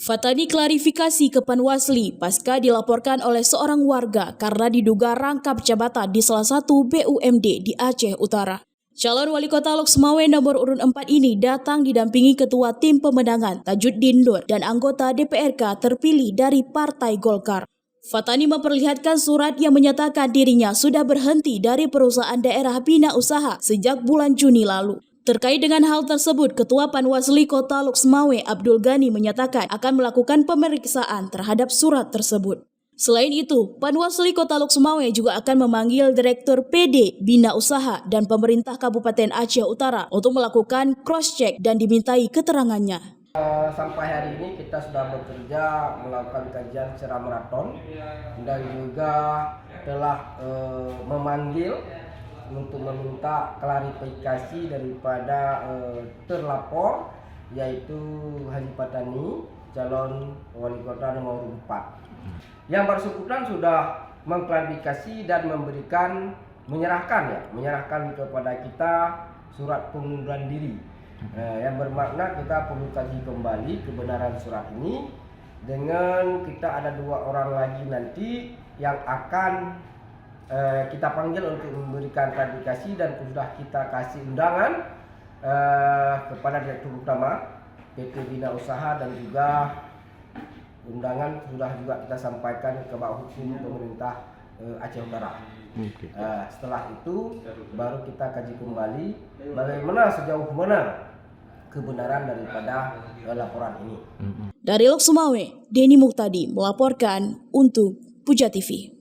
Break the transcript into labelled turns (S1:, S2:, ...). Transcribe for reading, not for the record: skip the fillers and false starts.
S1: Fatani klarifikasi ke Panwasli pasca dilaporkan oleh seorang warga karena diduga rangkap jabatan di salah satu BUMD di Aceh Utara. Calon wali kota Lok Sumawe nomor urut 4 ini datang didampingi ketua tim pemenangan Tajuddin Nur dan anggota DPRK terpilih dari Partai Golkar. Fatani memperlihatkan surat yang menyatakan dirinya sudah berhenti dari perusahaan daerah bina usaha sejak bulan Juni lalu. Terkait dengan hal tersebut, Ketua Panwasli Kota Lok Sumawe Abdul Ghani menyatakan akan melakukan pemeriksaan terhadap surat tersebut. Selain itu, Panwasli Kota Lok Sumawe juga akan memanggil Direktur PD Bina Usaha dan pemerintah Kabupaten Aceh Utara untuk melakukan cross-check dan dimintai keterangannya.
S2: Sampai hari ini kita sudah bekerja melakukan kajian secara maraton dan juga telah memanggil untuk meminta klarifikasi daripada terlapor yaitu Haji Fatani, calon wali kota nomor 4. Yang bersangkutan sudah mengklarifikasi dan menyerahkan kepada kita surat pengunduran diri. Yang bermakna kita perlu kaji kembali kebenaran surat ini dengan kita ada 2 orang lagi nanti yang akan kita panggil untuk memberikan klarifikasi dan sudah kita kasih undangan kepada Direktur Utama PT Bina Usaha dan juga undangan sudah juga kita sampaikan ke bawah hukum pemerintah Aceh Utara. Setelah itu baru kita kaji kembali bagaimana sejauh mana kebenaran daripada laporan ini.
S1: Dari Lok Sumawe, Denny Muktadi melaporkan untuk Puja TV.